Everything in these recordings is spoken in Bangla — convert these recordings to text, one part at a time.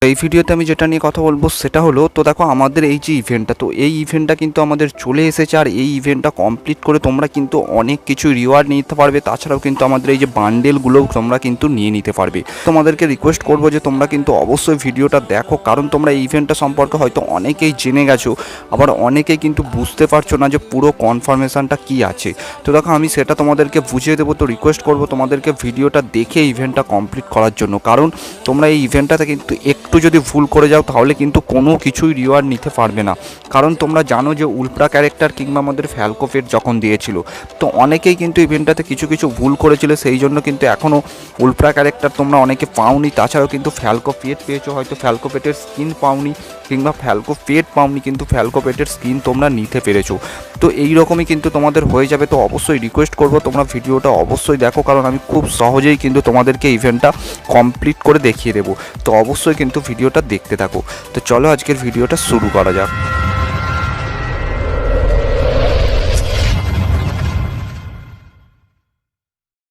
এই ভিডিওতে আমি যেটা নিয়ে কথা বলবো সেটা হলো, তো দেখো আমাদের এই যে ইভেন্টটা, তো এই ইভেন্টটা কিন্তু আমাদের চলে এসেছে। আর এই ইভেন্টটা কমপ্লিট করে তোমরা কিন্তু অনেক কিছু রিওয়ার্ড নিতে পারবে। তাছাড়াও কিন্তু আমাদের এই যে বান্ডেলগুলো তোমরা কিন্তু নিয়ে নিতে পারবে। তোমাদেরকে রিকোয়েস্ট করবো যে তোমরা কিন্তু অবশ্যই ভিডিওটা দেখো, কারণ তোমরা এই ইভেন্টটা সম্পর্কে হয়তো অনেকেই জেনে গেছো, আবার অনেকেই কিন্তু বুঝতে পারছো না যে পুরো কনফার্মেশনটা কী আছে। তো দেখো আমি সেটা তোমাদেরকে বুঝিয়ে দেবো। তো রিকোয়েস্ট করবো তোমাদেরকে ভিডিওটা দেখে ইভেন্টটা কমপ্লিট করার জন্য, কারণ তোমরা এই ইভেন্টটাতে কিন্তু একটু যদি ভুল করে যাও তাহলে কিন্তু কোনো কিছুই রিওয়ার্ড নিতে পারবে না। কারণ তোমরা জানো যে উল্প্রা ক্যারেক্টার কিংবা আমাদের ফ্যালকো পেট যখন দিয়েছিল, তো অনেকেই কিন্তু ইভেন্টটাতে কিছু কিছু ভুল করেছিল, সেই জন্য কিন্তু এখনও উল্প্রা ক্যারেক্টার তোমরা অনেকে পাওনি। তাছাড়াও কিন্তু ফ্যালকো পেট পেয়েছো, হয়তো ফ্যালকো পেটের স্কিন পাওনি কিংবা ফ্যালকো পেট পাওনি, কিন্তু ফ্যালকো পেটের স্কিন তোমরা নিতে পেরেছো। তো এই রকমই কিন্তু তোমাদের হয়ে যাবে। তো অবশ্যই রিকোয়েস্ট করবো তোমরা ভিডিওটা অবশ্যই দেখো, কারণ আমি খুব সহজেই কিন্তু তোমাদেরকে ইভেন্টটা কমপ্লিট করে দেখিয়ে দেবো। তো অবশ্যই কিন্তু ভিডিওটা দেখতে থাকো। তো চলো আজকের ভিডিওটা শুরু করা যাক।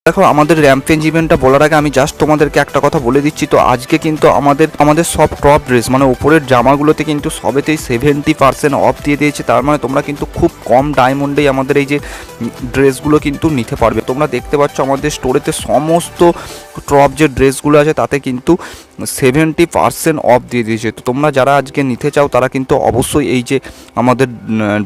দেখো আমাদের র্যাম্পেঞ্জ ইভেন্টটা বলার আগে আমি জাস্ট তোমাদেরকে একটা কথা বলে দিচ্ছি। তো আজকে কিন্তু আমাদের সব টপ ড্রেস মানে উপরের জামাগুলোতে কিন্তু সবেতেই 70% অফ দিয়ে দিয়েছে। তার মানে তোমরা কিন্তু খুব কম ডায়মন্ডেই আমাদের এই যে ড্রেসগুলো কিন্তু নিতে পারবে। তোমরা দেখতে পাচ্ছ আমাদের স্টোরেতে সমস্ত টপ যে ড্রেসগুলো আছে তাতে কিন্তু 70% অফ দিয়ে দিয়েছে। তো তোমরা যারা আজকে নিতে চাও তারা কিন্তু অবশ্যই এই যে আমাদের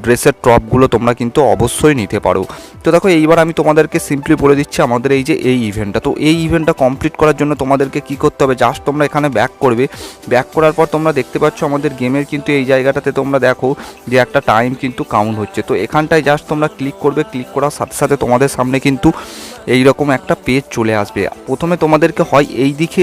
ড্রেসের টপগুলো তোমরা কিন্তু অবশ্যই নিতে পারো। তো দেখো এইবার আমি তোমাদেরকে সিম্পলি বলে দিচ্ছি আমাদের এই যে এই ইভেন্টটা, তো এই ইভেন্টটা কমপ্লিট করার জন্য তোমাদেরকে কী করতে হবে, জাস্ট তোমরা এখানে ব্যাক করবে। ব্যাক করার পর তোমরা দেখতে পাচ্ছ আমাদের গেমের কিন্তু এই জায়গাটাতে তোমরা দেখো যে একটা টাইম কিন্তু কাউন্ট হচ্ছে। তো এখানটায় জাস্ট তোমরা ক্লিক করবে, ক্লিক করার সাথে সাথে তোমাদের সামনে কিন্তু এই রকম একটা পেজ চলে আসবে। প্রথমে তোমাদেরকে হয় এই দিকে,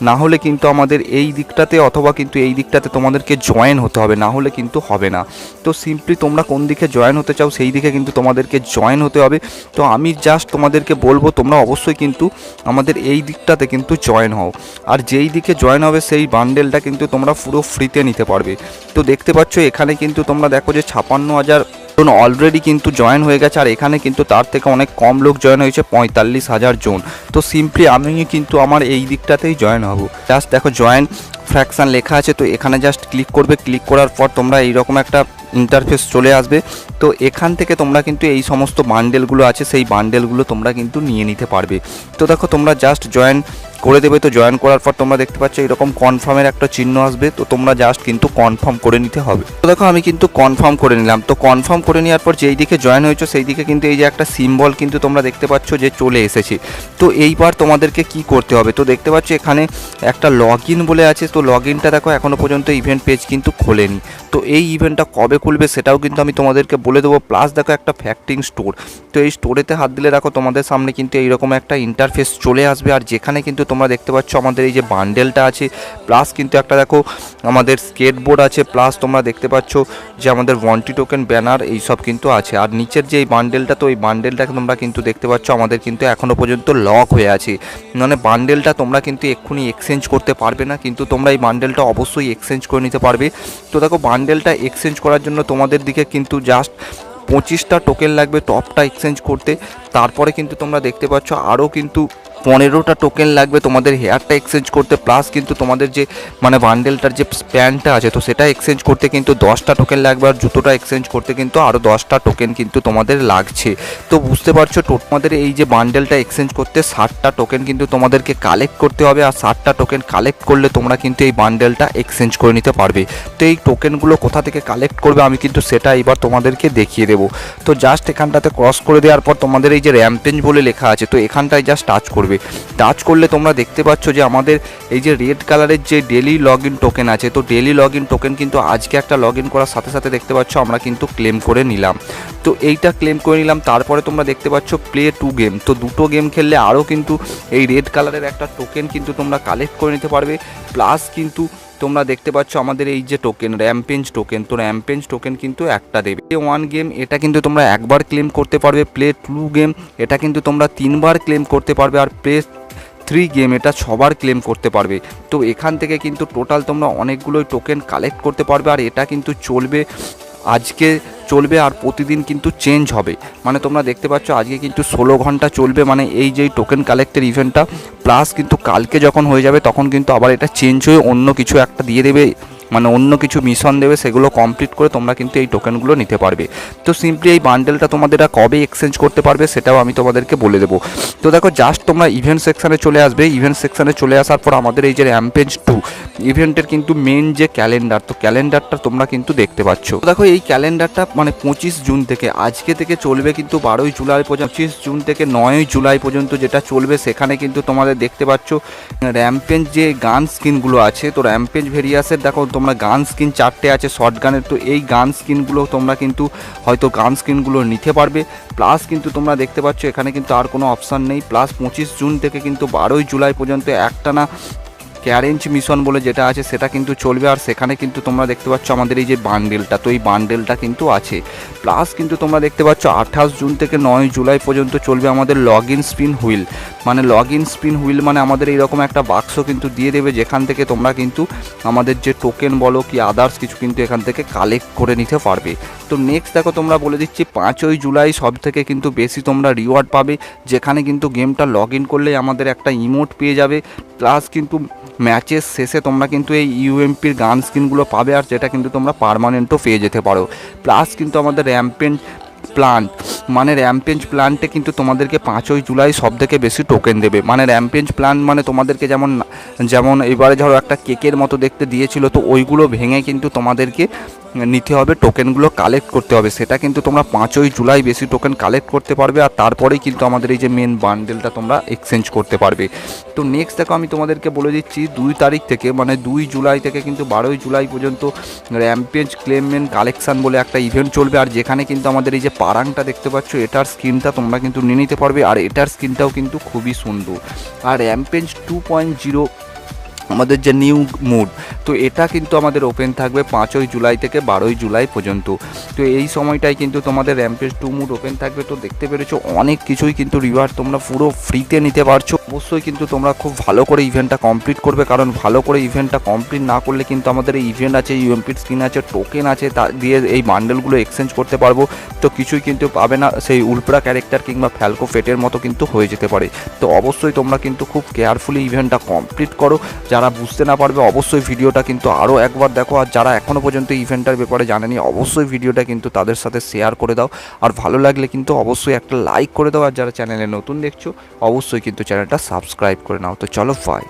না হলে কিন্তু আমাদের এই দিকটাতে, অথবা কিন্তু এই দিকটাতে তোমাদেরকে জয়েন হতে হবে, না হলে কিন্তু হবে না। তো সিম্পলি তোমরা কোন দিকে জয়েন হতে চাও সেই দিকে কিন্তু তোমাদেরকে জয়েন হতে হবে। তো আমি জাস্ট তোমাদেরকে বলবো তোমরা অবশ্যই কিন্তু আমাদের এই দিকটাতে কিন্তু জয়েন হও। আর যেই দিকে জয়েন হবে সেই বান্ডেলটা কিন্তু তোমরা পুরো ফ্রিতে নিতে পারবে। তো দেখতে পাচ্ছ এখানে কিন্তু তোমরা দেখো যে 56,000 জন অলরেডি কিন্তু জয়েন হয়ে গেছে। আর এখানে কিন্তু তার থেকে অনেক কম লোক জয়েন হয়েছে, 45,000 জন। তো সিম্পলি আমি কিন্তু আমার এই দিকটাতেই জয়েন হব। জাস্ট দেখো জয়েন ফ্র্যাকশান লেখা আছে, তো এখানে জাস্ট ক্লিক করবে। ক্লিক করার পর তোমরা এইরকম একটা ইন্টারফেস চলে আসবে। তো এখান থেকে তোমরা কিন্তু এই সমস্ত বান্ডেলগুলো আছে সেই বান্ডেলগুলো তোমরা কিন্তু নিয়ে নিতে পারবে। তো দেখো তোমরা জাস্ট জয়েন করে দেবে। তো জয়েন করার পর তোমরা দেখতে পাচ্ছ এরকম কনফার্মের একটা চিহ্ন আসবে, তো তোমরা জাস্ট কিন্তু কনফার্ম করে নিতে হবে। তো দেখো আমি কিন্তু কনফার্ম করে নিলাম। তো কনফার্ম করে নেওয়ার পর যেই দিকে জয়েন হয়েছে সেই দিকে কিন্তু এই যে একটা সিম্বল কিন্তু তোমরা দেখতে পাচ্ছ যে চলে এসেছে। তো এইবার তোমাদেরকে কি করতে হবে, তো দেখতে পাচ্ছ এখানে একটা লগ ইন বলে আছে। তো লগ ইনটা দেখো এখনও পর্যন্ত ইভেন্ট পেজ কিন্তু খোলেনি। তো এই ইভেন্টটা কবে খুলবে সেটাও কিন্তু আমি তোমাদেরকে বলে দেবো। প্লাস দেখো একটা ফ্যাক্টিং স্টোর, তো এই স্টোরেতে হাত দিলে দেখো তোমাদের সামনে কিন্তু এইরকম একটা ইন্টারফেস চলে আসবে। আর যেখানে কিন্তু তোমরা দেখতে পাচ্ছ আমাদের এই যে বান্ডেলটা আছে, প্লাস কিন্তু একটা দেখো আমাদের স্কেটবোর্ড আছে, প্লাস তোমরা দেখতে পাচ্ছ যে আমাদের ওয়ান্টি টোকেন ব্যানার এইসব কিন্তু আছে। আর নিচের যে এই বান্ডেলটা, তো এই বান্ডেলটাকে তোমরা কিন্তু দেখতে পাচ্ছ আমাদের কিন্তু এখনও পর্যন্ত লক হয়ে আছে। মানে বান্ডেলটা তোমরা কিন্তু এক্ষুনি এক্সচেঞ্জ করতে পারবে না, কিন্তু তোমরা এই বান্ডেলটা অবশ্যই এক্সচেঞ্জ করে নিতে পারবে। তো দেখো বান্ডেলটা এক্সচেঞ্জ করার জন্য তোমাদের দিকে কিন্তু জাস্ট 25টা টোকেন লাগবে টপটা এক্সচেঞ্জ করতে। তারপরে কিন্তু তোমরা দেখতে পাচ্ছ আরও কিন্তু 15টা টোকেন লাগবে তোমাদের হেয়ারটা এক্সচেঞ্জ করতে। প্লাস কিন্তু তোমাদের যে মানে বান্ডেলটার যে প্যান্টটা আছে তো সেটা এক্সচেঞ্জ করতে কিন্তু 10টা টোকেন লাগবে। আর জুতোটা এক্সচেঞ্জ করতে কিন্তু আরও 10টা টোকেন কিন্তু তোমাদের লাগছে। তো বুঝতে পারছো তোমাদের এই যে বান্ডেলটা এক্সচেঞ্জ করতে 60টা টোকেন কিন্তু তোমাদেরকে কালেক্ট করতে হবে। আর 60টা টোকেন কালেক্ট করলে তোমরা কিন্তু এই বান্ডেলটা এক্সচেঞ্জ করে নিতে পারবে। তো এই টোকেনগুলো কোথা থেকে কালেক্ট করবে আমি কিন্তু সেটা এবার তোমাদেরকে দেখিয়ে দেবো। তো জাস্ট এখানটাতে ক্রস করে দেওয়ার পর তোমাদের এই যে র্যাম্পেঞ্জ বলে লেখা আছে, তো এখানটায় জাস্ট টাচ করবে। টাচ করলে তোমরা দেখতে পাচ্ছ যে আমাদের এই যে রেড কালারের যে ডেলি লগ ইন টোকেন আছে, তো ডেলি লগ ইন টোকেন কিন্তু আজকে একটা লগ ইন করার সাথে সাথে দেখতে পাচ্ছ আমরা কিন্তু ক্লেম করে নিলাম। তো এইটা ক্লেম করে নিলাম। তারপরে তোমরা দেখতে পাচ্ছ প্লে 2 গেম, তো দুটো গেম খেললে আরও কিন্তু এই রেড কালারের একটা টোকেন কিন্তু তোমরা কালেক্ট করে নিতে পারবে। প্লাস কিন্তু তোমরা দেখতে পাচ্ছ আমাদের এই যে টোকেন র্যাম্পেঞ্জ টোকেন, তো র্যাম্পেঞ্জ টোকেন কিন্তু একটা দেবে। প্লে 1 গেম এটা কিন্তু তোমরা একবার ক্লেম করতে পারবে। প্লে 2 গেম এটা কিন্তু তোমরা 3বার ক্লেম করতে পারবে। আর প্লে 3 গেম এটা 6বার ক্লেম করতে পারবে। তো এখান থেকে কিন্তু টোটাল তোমরা অনেকগুলোই টোকেন কালেক্ট করতে পারবে। আর এটা কিন্তু চলবে আজকে চলবে আর প্রতিদিন কিন্তু চেঞ্জ হবে। মানে তোমরা দেখতে পাচ্ছ আজকে কিন্তু 16 ঘন্টা চলবে, মানে এই যে টোকেন কালেক্টের ইভেন্টটা, প্লাস কিন্তু কালকে যখন হয়ে যাবে তখন কিন্তু আবার এটা চেঞ্জ হয়ে অন্য কিছু একটা দিয়ে দেবে, মানে অন্য কিছু মিশন দেবে, সেগুলো কমপ্লিট করে তোমরা কিন্তু এই টোকেনগুলো নিতে পারবে। তো সিম্পলি এই বান্ডেলটা তোমাদের কবে এক্সচেঞ্জ করতে পারবে সেটাও আমি তোমাদেরকে বলে দেবো। তো দেখো জাস্ট তোমরা ইভেন্ট সেকশানে চলে আসবে, ইভেন্ট সেকশানে চলে আসার পর আমাদের এই যে র্যাম্পেজ 2 ইভেন্টের কিন্তু মেন যে ক্যালেন্ডার, তো ক্যালেন্ডারটা তোমরা কিন্তু দেখতে পাচ্ছ। তো দেখো এই ক্যালেন্ডারটা মানে 25 জুন থেকে আজকে থেকে চলবে কিন্তু 12ই জুলাই পর্যন্ত, 25 জুন থেকে 9ই জুলাই পর্যন্ত যেটা চলবে, সেখানে কিন্তু তোমাদের দেখতে পাচ্ছ র্যাম্পেজ যে গান স্কিনগুলো আছে, তো র্যাম্পেজ ভেরিয়াসের দেখো তোমরা গান স্কিন 4টে আছে শর্ট গানের, তো এই গান স্কিনগুলো তোমরা কিন্তু হয়তো গান স্কিনগুলো নিতে পারবে। প্লাস কিন্তু তোমরা দেখতে পাচ্ছ এখানে কিন্তু আর কোনো অপশান নেই। প্লাস 25 জুন থেকে কিন্তু 12ই জুলাই পর্যন্ত একটানা ক্যারেঞ্জ মিশন বলে যেটা আছে সেটা কিন্তু চলবে, আর সেখানে কিন্তু তোমরা দেখতে পাচ্ছ আমাদের এই যে বান্ডেলটা, তো এই বান্ডেলটা কিন্তু আছে। প্লাস কিন্তু তোমরা দেখতে পাচ্ছ 28 জুন থেকে 9 জুলাই পর্যন্ত চলবে আমাদের লগ ইন স্পিন হুইল, মানে লগ ইন স্পিন হুইল মানে আমাদের এইরকম একটা বাক্স কিন্তু দিয়ে দেবে, যেখান থেকে তোমরা কিন্তু আমাদের যে টোকেন বলো কি আদার্স কিছু কিন্তু এখান থেকে কালেক্ট করে নিতে পারবে। তো নেক্সট দেখো তোমরা বলে দিচ্ছি 5ই জুলাই সব থেকে কিন্তু বেশি তোমরা রিওয়ার্ড পাবে, যেখানে কিন্তু গেমটা লগ ইন করলেই আমাদের একটা ইমোট পেয়ে যাবে। প্লাস কিন্তু ম্যাচের শেষে তোমরা কিন্তু এই ইউএমপির গান স্কিনগুলো পাবে, আর যেটা কিন্তু তোমরা পার্মানেন্টও পেয়ে যেতে পারো। প্লাস কিন্তু আমাদের র্যাম্পেজ প্লান্ট, মানে র্যাম্পেজ প্লান্টে কিন্তু তোমাদেরকে 5ই জুলাই সব থেকে বেশি টোকেন দেবে। মানে র্যাম্পেজ প্লান্ট মানে তোমাদেরকে যেমন যেমন এবারে ধরো একটা কেকের মতো দেখতে দিয়েছিল, তো ওইগুলো ভেঙে কিন্তু তোমাদেরকে নিতে হবে, টোকেনগুলো কালেক্ট করতে হবে, সেটা কিন্তু তোমরা 5ই জুলাই বেশি টোকেন কালেক্ট করতে পারবে, আর তারপরেই কিন্তু আমাদের এই যে মেন বান্ডেলটা তোমরা এক্সচেঞ্জ করতে পারবে। তো নেক্সট দেখো আমি তোমাদেরকে বলে দিচ্ছি 2 তারিখ থেকে মানে 2 জুলাই থেকে কিন্তু 12ই জুলাই পর্যন্ত র্যাম্পেজ ক্লেমমেন্ট কালেকশান বলে একটা ইভেন্ট চলবে, আর যেখানে কিন্তু আমাদের এই যে পারাংটা দেখতে পাচ্ছ এটার স্কিনটা তোমরা কিন্তু নিয়ে নিতে পারবে, আর এটার স্কিনটাও কিন্তু খুবই সুন্দর। আর র্যাম্পেজ 2.0 আমাদের যে নিউ মুড, তো এটা কিন্তু আমাদের ওপেন থাকবে 5ই জুলাই থেকে 12ই জুলাই পর্যন্ত। তো এই সময়টাই কিন্তু তোমাদের র্যাম্পেজ 2 মুড ওপেন থাকবে। তো দেখতে পেরেছো অনেক কিছুই কিন্তু রিওয়ার্ড তোমরা পুরো ফ্রিতে নিতে পারছো। অবশ্যই কিন্তু তোমরা খুব ভালো করে ইভেন্টটা কমপ্লিট করবে, কারণ ভালো করে ইভেন্টটা কমপ্লিট না করলে কিন্তু আমাদের এই ইভেন্ট আছে, ইউএমপির স্কিন আছে, টোকেন আছে, তা দিয়ে এই বান্ডেলগুলো এক্সচেঞ্জ করতে পারবো, তো কিছুই কিন্তু পাবে না, সেই উলপ্রা ক্যারেক্টার কিংবা ফ্যালকো ফেটের মতো কিন্তু হয়ে যেতে পারে। তো অবশ্যই তোমরা কিন্তু খুব কেয়ারফুলি ইভেন্টটা কমপ্লিট করো। যারা বুঝতে না পারবে অবশ্যই ভিডিওটা কিন্তু আরও একবার দেখো, আর যারা এখনও পর্যন্ত ইভেন্টটার ব্যাপারে জানেনি অবশ্যই ভিডিওটা কিন্তু তাদের সাথে শেয়ার করে দাও, আর ভালো লাগলে কিন্তু অবশ্যই একটা লাইক করে দাও, আর যারা চ্যানেলে নতুন দেখছো অবশ্যই কিন্তু চ্যানেলটা সাবস্ক্রাইব করে নাও। তো চলো বাই।